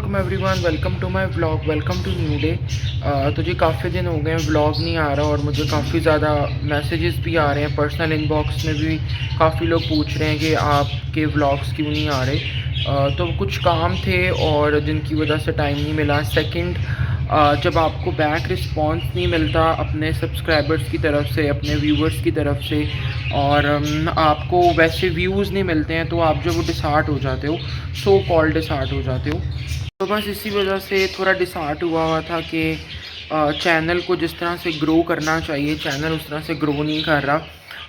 वालेकुम everyone, welcome to my vlog, welcome to new day. तो जी काफ़ी दिन हो गए हैं व्लॉग नहीं आ रहा और मुझे काफ़ी ज़्यादा मैसेजेस भी आ रहे हैं। पर्सनल इनबॉक्स में भी काफ़ी लोग पूछ रहे हैं कि आपके व्लॉग्स क्यों नहीं आ रहे। तो कुछ काम थे और जिनकी वजह से टाइम नहीं मिला। सेकंड, जब आपको बैक रिस्पांस नहीं मिलता अपने सब्सक्राइबर्स की तरफ से, अपने व्यूवर्स की तरफ से, और आपको वैसे व्यूज़ नहीं मिलते हैं, तो आप जो वो डिसहार्ट हो जाते हो, सो कॉल्ड डिसहार्ट हो जाते हो। तो बस इसी वजह से थोड़ा डिसहार्ट हुआ था कि चैनल को जिस तरह से ग्रो करना चाहिए, चैनल उस तरह से ग्रो नहीं कर रहा।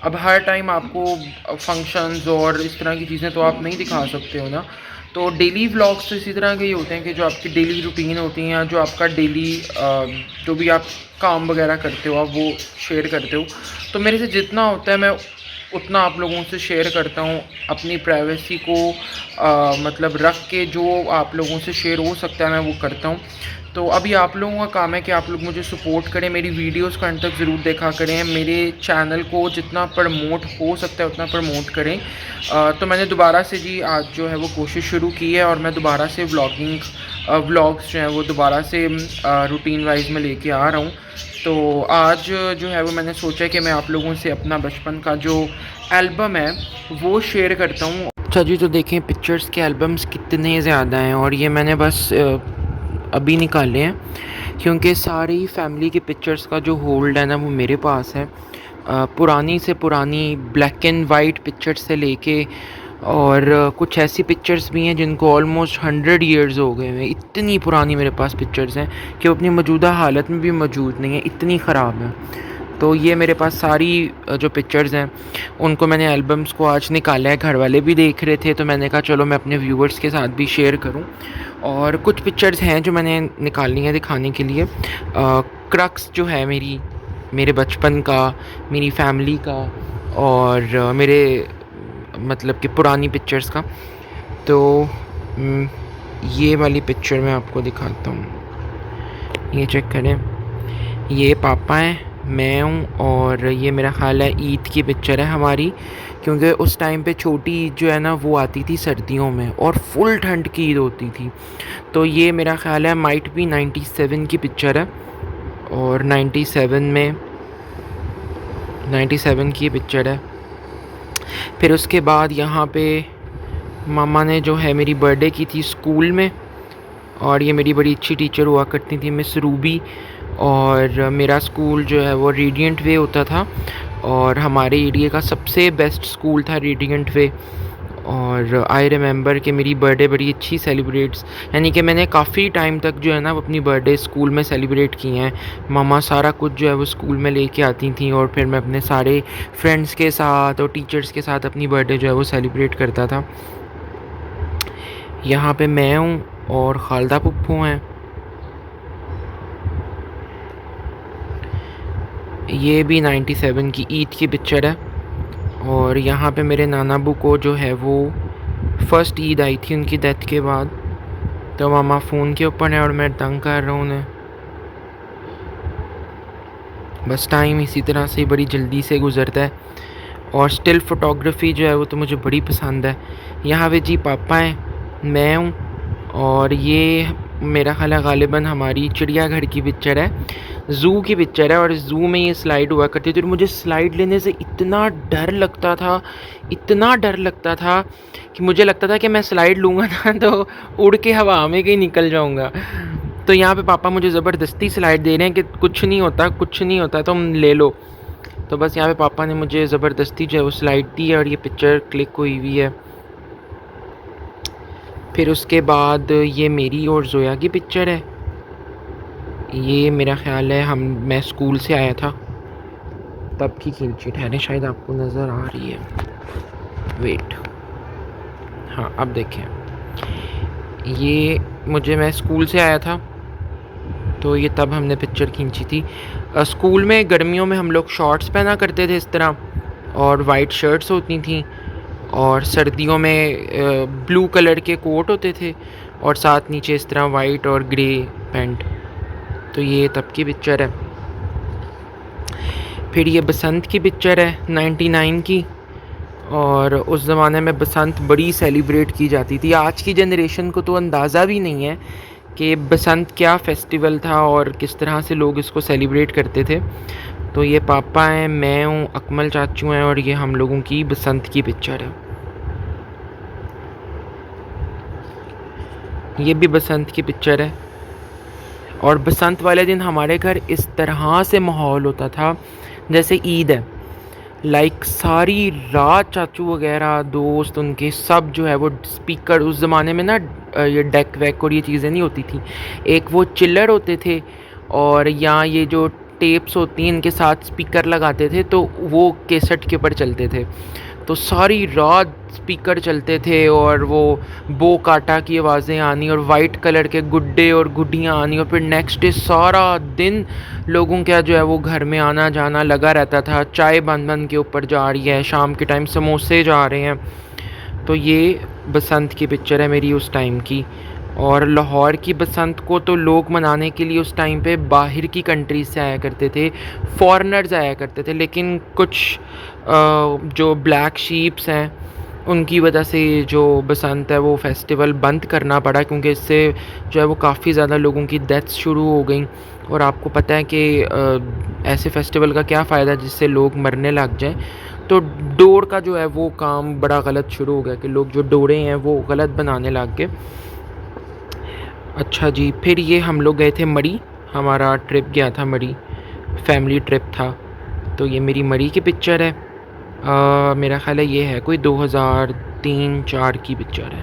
अब हर टाइम आपको फंक्शंस और इस तरह की चीज़ें तो आप नहीं दिखा सकते हो ना। तो डेली व्लॉग्स तो इसी तरह के ही होते हैं कि जो आपकी डेली रूटीन होती हैं, जो आपका डेली जो भी आप काम वगैरह करते हो आप वो शेयर करते हो। तो मेरे से जितना होता है मैं उतना आप लोगों से शेयर करता हूँ, अपनी प्राइवेसी को मतलब रख के जो आप लोगों से शेयर हो सकता है मैं वो करता हूँ। तो अभी आप लोगों का काम है कि आप लोग मुझे सपोर्ट करें, मेरी वीडियोस को अंत तक ज़रूर देखा करें, मेरे चैनल को जितना प्रमोट हो सकता है उतना प्रमोट करें। तो मैंने दोबारा से जी आज जो है वो कोशिश शुरू की है और मैं दोबारा से व्लॉग्स जो हैं वो दोबारा से रूटीन वाइज में लेके आ रहा हूँ। तो आज जो है वो मैंने सोचा कि मैं आप लोगों से अपना बचपन का जो एल्बम है वो शेयर करता हूँ। अच्छा जी, तो देखें पिक्चर्स के एल्बम्स कितने ज़्यादा हैं और ये मैंने बस अभी निकाले हैं क्योंकि सारी फैमिली के पिक्चर्स का जो होल्ड है ना वो मेरे पास है। पुरानी से पुरानी ब्लैक एंड वाइट पिक्चर्स से लेके और कुछ ऐसी पिक्चर्स भी हैं जिनको ऑलमोस्ट 100 ईयर्स हो गए हैं। इतनी पुरानी मेरे पास पिक्चर्स हैं कि वो अपनी मौजूदा हालत में भी मौजूद नहीं है, इतनी ख़राब है। तो ये मेरे पास सारी जो पिक्चर्स हैं उनको मैंने एल्बम्स को आज निकाला है। घर वाले भी देख रहे थे तो मैंने कहा चलो मैं अपने व्यूवर्स के साथ भी शेयर करूं। और कुछ पिक्चर्स हैं जो मैंने निकालनी है दिखाने के लिए। क्रक्स जो है मेरे बचपन का, मेरी फैमिली का और मेरे मतलब कि पुरानी पिक्चर्स का। तो ये वाली पिक्चर मैं आपको दिखाता हूँ, ये चेक करें। ये पापा हैं, मैं हूँ और ये मेरा ख़्याल है ईद की पिक्चर है हमारी, क्योंकि उस टाइम पे छोटी ईद जो है ना वो आती थी सर्दियों में और फुल ठंड की ईद होती थी। तो ये मेरा ख़्याल है माइट भी 97 की पिक्चर है और 97 की पिक्चर है। फिर उसके बाद यहाँ पे मामा ने जो है मेरी बर्थडे की थी स्कूल में, और ये मेरी बड़ी अच्छी टीचर हुआ करती थी मिस रूबी। और मेरा स्कूल जो है वो रेडिएंट वे होता था और हमारे एरिया का सबसे बेस्ट स्कूल था रेडिएंट वे। और आई रिमेंबर कि मेरी बर्थडे बड़ी अच्छी सेलिब्रेट्स, यानी कि मैंने काफ़ी टाइम तक जो है ना अपनी बर्थडे स्कूल में सेलिब्रेट की हैं। मामा सारा कुछ जो है वो स्कूल में लेके आती थी और फिर मैं अपने सारे फ्रेंड्स के साथ और टीचर्स के साथ अपनी बर्थडे जो है वो सेलिब्रेट करता था। यहाँ पे मैं हूँ और खालदा पुप्पू हैं। ये भी 97 की ईद की पिक्चर है। और यहाँ पे मेरे नाना अबू को जो है वो फ़र्स्ट ईद आई थी उनकी डेथ के बाद। तो मामा फ़ोन के ऊपर है और मैं तंग कर रहा हूँ उन्हें। बस टाइम इसी तरह से बड़ी जल्दी से गुज़रता है। और स्टिल फ़ोटोग्राफ़ी जो है वो तो मुझे बड़ी पसंद है। यहाँ पे जी पापा हैं, मैं हूँ और ये मेरा ख़्याल है गालिबन हमारी चिड़ियाघर की पिक्चर है, ज़ू की पिक्चर है। और ज़ू में ये स्लाइड हुआ करती थी और मुझे स्लाइड लेने से इतना डर लगता था कि मुझे लगता था कि मैं स्लाइड लूँगा ना तो उड़ के हवा में कहीं निकल जाऊँगा। तो यहाँ पे पापा मुझे ज़बरदस्ती स्लाइड दे रहे हैं कि कुछ नहीं होता तुम ले लो। तो बस यहाँ पे पापा ने मुझे ज़बरदस्ती जो है वो स्लाइड दी है और ये पिक्चर क्लिक हुई हुई है। फिर उसके बाद ये मेरी और जोया की पिक्चर है। ये मेरा ख्याल है मैं स्कूल से आया था तब की खींची, ठहरे शायद आपको नज़र आ रही है, वेट, हाँ अब देखें। ये मैं स्कूल से आया था तो ये तब हमने पिक्चर खींची थी। स्कूल में गर्मियों में हम लोग शॉर्ट्स पहना करते थे इस तरह और वाइट शर्ट्स होती थी, और सर्दियों में ब्लू कलर के कोट होते थे और साथ नीचे इस तरह वाइट और ग्रे पैंट। तो ये तब की पिक्चर है। फिर ये बसंत की पिक्चर है 99 की, और उस ज़माने में बसंत बड़ी सेलिब्रेट की जाती थी। आज की जनरेशन को तो अंदाज़ा भी नहीं है कि बसंत क्या फेस्टिवल था और किस तरह से लोग इसको सेलिब्रेट करते थे। तो ये पापा हैं, मैं हूँ, अकमल चाचू हैं और ये हम लोगों की बसंत की पिक्चर है। ये भी बसंत की पिक्चर है। और बसंत वाले दिन हमारे घर इस तरह से माहौल होता था जैसे ईद है। लाइक सारी रात चाचू वगैरह दोस्त उनके सब जो है वो स्पीकर, उस ज़माने में ना ये डेक वैक और ये चीज़ें नहीं होती थी। एक वो चिल्लर होते थे और या ये जो टेप्स होती हैं इनके साथ स्पीकर लगाते थे, तो वो कैसेट के ऊपर चलते थे। तो सारी रात स्पीकर चलते थे और वो बो काटा की आवाज़ें आनी और वाइट कलर के गुड्डे और गुड्डियाँ आनी और फिर नेक्स्ट डे सारा दिन लोगों का जो है वो घर में आना जाना लगा रहता था। चाय बन बन के ऊपर जा रही है, शाम के टाइम समोसे जा रहे हैं। तो ये बसंत की पिक्चर है मेरी उस टाइम की। और लाहौर की बसंत को तो लोग मनाने के लिए उस टाइम पे बाहर की कंट्रीज से आया करते थे, फॉरेनर्स आया करते थे। लेकिन कुछ जो ब्लैक शीप्स हैं उनकी वजह से जो बसंत है वो फेस्टिवल बंद करना पड़ा, क्योंकि इससे जो है वो काफ़ी ज़्यादा लोगों की डेथ्स शुरू हो गई। और आपको पता है कि ऐसे फेस्टिवल का क्या फ़ायदा जिससे लोग मरने लग जाएं। तो डोर का जो है वो काम बड़ा गलत शुरू हो गया कि लोग जो डोरे हैं वो गलत बनाने लग गए। अच्छा जी, फिर ये हम लोग गए थे मरी, हमारा ट्रिप गया था मरी, फैमिली ट्रिप था। तो ये मेरी मरी की पिक्चर है। मेरा ख़्याल है ये है कोई 2003-4 की पिक्चर है।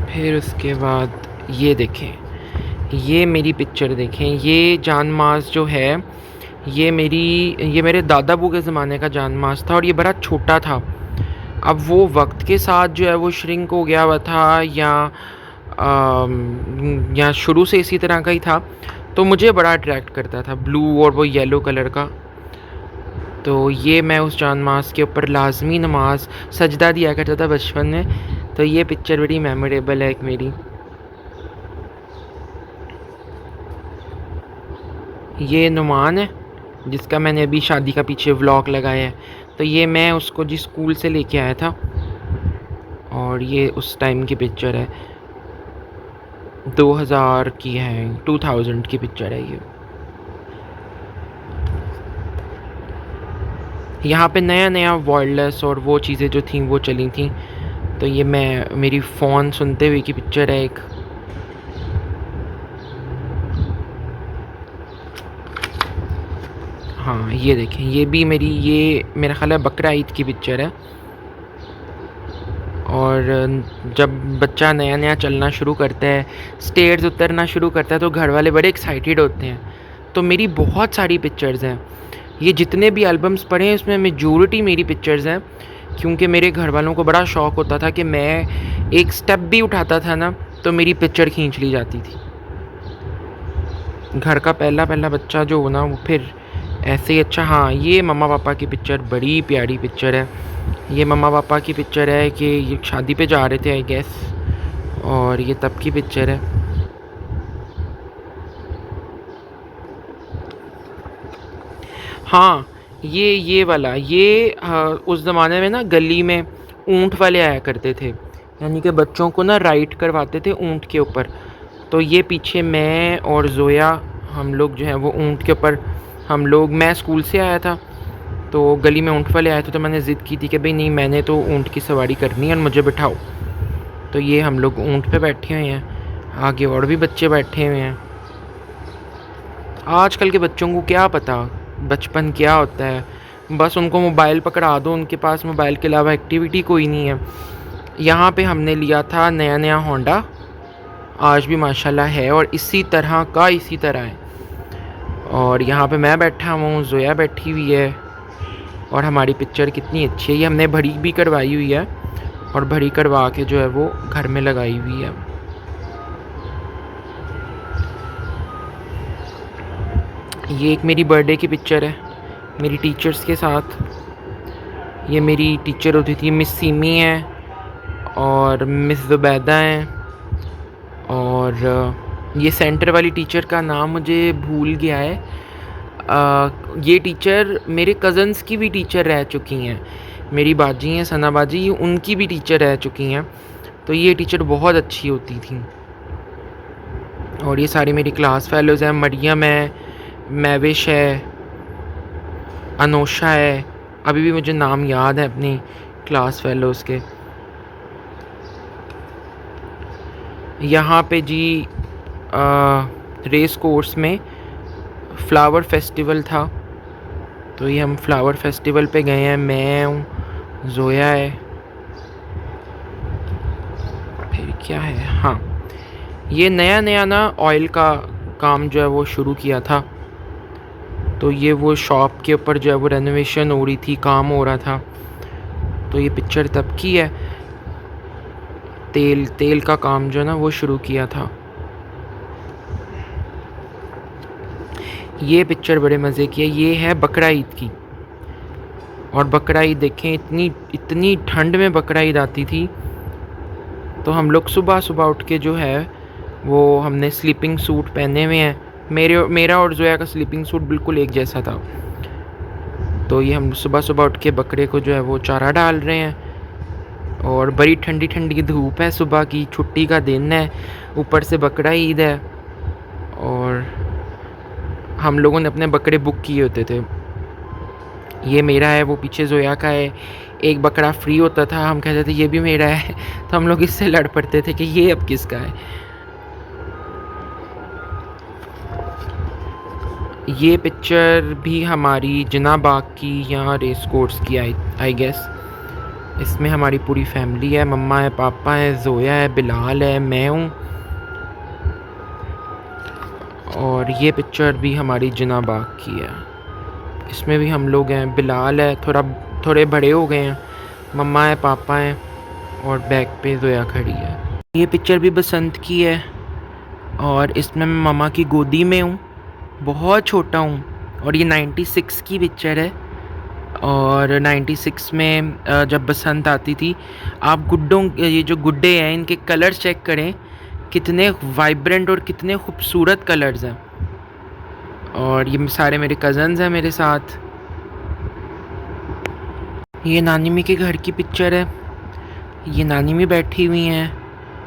फिर उसके बाद ये देखें, ये मेरी पिक्चर देखें। ये जान मास जो है ये मेरे दादा बू के ज़माने का जान मास था और ये बड़ा छोटा था। अब वो वक्त के साथ जो है वो श्रिंक हो गया हुआ था या शुरू से इसी तरह का ही था। तो मुझे बड़ा अट्रैक्ट करता था ब्लू और वो येलो कलर का। तो ये मैं उस जान मास के ऊपर लाजमी नमाज सजदा दिया करता था बचपन में। तो ये पिक्चर बड़ी मेमोरेबल है एक मेरी। ये नुमान है जिसका मैंने अभी शादी का पीछे व्लॉग लगाया है। तो ये मैं उसको जिस स्कूल से लेके आया था और ये उस टाइम की पिक्चर है, 2000 की है, 2000 की पिक्चर है ये। यहाँ पे नया नया वायरलेस और वो चीज़ें जो थी वो चली थी। तो ये मैं मेरी फ़ोन सुनते हुए की पिक्चर है एक। हाँ ये देखें, ये भी ये मेरा ख़्याल है बकरा ईद की पिक्चर है। और जब बच्चा नया नया चलना शुरू करता है, स्टेयर्स उतरना शुरू करता है, तो घर वाले बड़े एक्साइटेड होते हैं। तो मेरी बहुत सारी पिक्चर्स हैं, ये जितने भी एल्बम्स पढ़े हैं उसमें मेजॉरिटी मेरी पिक्चर्स हैं। क्योंकि मेरे घर वालों को बड़ा शौक़ होता था कि मैं एक स्टेप भी उठाता था ना तो मेरी पिक्चर खींच ली जाती थी। घर का पहला पहला बच्चा जो हो ना वो फिर ऐसे ही। अच्छा हाँ, ये मम्मा पापा की पिक्चर बड़ी प्यारी पिक्चर है। ये मम्मा पापा की पिक्चर है कि ये शादी पे जा रहे थे आई गेस, और ये तब की पिक्चर है। हाँ ये वाला ये उस ज़माने में ना गली में ऊँट वाले आया करते थे, यानी कि बच्चों को ना राइड करवाते थे ऊँट के ऊपर। तो ये पीछे मैं और जोया हम लोग जो है वो ऊँट के ऊपर, मैं स्कूल से आया था तो गली में ऊँट वाले आए थे, तो मैंने ज़िद की थी कि भाई नहीं, मैंने तो ऊँट की सवारी करनी है और मुझे बिठाओ। तो ये हम लोग ऊँट पे बैठे हुए हैं, आगे और भी बच्चे बैठे हुए हैं। आजकल के बच्चों को क्या पता बचपन क्या होता है, बस उनको मोबाइल पकड़ा दो, उनके पास मोबाइल के अलावा एक्टिविटी कोई नहीं है। यहाँ पे हमने लिया था नया नया होंडा, आज भी माशाल्लाह है और इसी तरह है। और यहाँ पे मैं बैठा हूँ, जोया बैठी हुई है और हमारी पिक्चर कितनी अच्छी है। ये हमने भरी भी करवाई हुई है और भरी करवा के जो है वो घर में लगाई हुई है। ये एक मेरी बर्थडे की पिक्चर है मेरी टीचर्स के साथ। ये मेरी टीचर होती थी मिस सीमी है और मिस ज़ुबैदा हैं। और ये सेंटर वाली टीचर का नाम मुझे भूल गया है, ये टीचर मेरे कज़न्स की भी टीचर रह चुकी हैं, मेरी बाजी हैं सना बाजी, उनकी भी टीचर रह चुकी हैं। तो ये टीचर बहुत अच्छी होती थी। और ये सारी मेरी क्लास फेलोज़ हैं, मरियम है, महविश है, अनोशा है, अभी भी मुझे नाम याद है अपनी क्लास फेलोज़ के। यहाँ पे जी रेस कोर्स में फ्लावर फेस्टिवल था, तो ये हम फ्लावर फेस्टिवल पे गए हैं। मैं हूँ, जोया है, फिर क्या है, हाँ ये नया नया ना ऑयल का काम जो है वो शुरू किया था, तो ये वो शॉप के ऊपर जो है वो रेनोवेशन हो रही थी, काम हो रहा था। तो ये पिक्चर तब की है, तेल का काम जो है ना वो शुरू किया था। ये पिक्चर बड़े मज़े की है, ये है बकरा ईद की। और बकरा ईद देखें, इतनी ठंड में बकरा ईद आती थी, तो हम लोग सुबह सुबह उठ के जो है वो हमने स्लीपिंग सूट पहने हुए हैं। मेरा और जोया का स्लीपिंग सूट बिल्कुल एक जैसा था। तो ये हम सुबह सुबह उठ के बकरे को जो है वो चारा डाल रहे हैं, और बड़ी ठंडी ठंडी धूप है, सुबह की छुट्टी का दिन है, ऊपर से बकरा ईद है, और हम लोगों ने अपने बकरे बुक किए होते थे। ये मेरा है, वो पीछे जोया का है। एक बकरा फ्री होता था, हम कहते थे ये भी मेरा है, तो हम लोग इससे लड़ पड़ते थे कि ये अब किसका है। ये पिक्चर भी हमारी जिना बाग की या रेस कोर्स की आई गेस। इसमें हमारी पूरी फैमिली है, मम्मा है, पापा है, जोया है, बिलाल है, मैं हूँ। और ये पिक्चर भी हमारी जिना बाग की है, इसमें भी हम लोग हैं। बिलाल है, थोड़े बड़े हो गए हैं, मम्मा है, पापा हैं, और बैक पे जोया खड़ी है। ये पिक्चर भी बसंत की है, और इसमें मैं मम्मा की गोदी में हूँ, बहुत छोटा हूँ। और ये 96 की पिक्चर है, और 96 में जब बसंत आती थी, आप ये जो गुड्डे हैं इनके कलर्स चेक करें, कितने वाइब्रेंट और कितने खूबसूरत कलर्स हैं। और ये सारे मेरे कज़न्स हैं मेरे साथ। ये नानी मी के घर की पिक्चर है, ये नानी मी बैठी हुई हैं,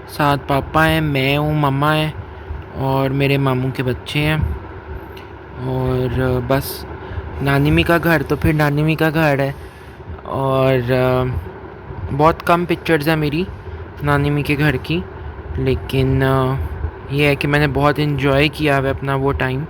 साथ पापा हैं, मैं हूँ, मम्मा है, और मेरे मामू के बच्चे हैं। और बस नानी मी का घर तो फिर नानी मी का घर है। और बहुत कम पिक्चर्स हैं मेरी नानी मी के घर की, लेकिन ये है कि मैंने बहुत इन्जॉय किया है अपना वो टाइम।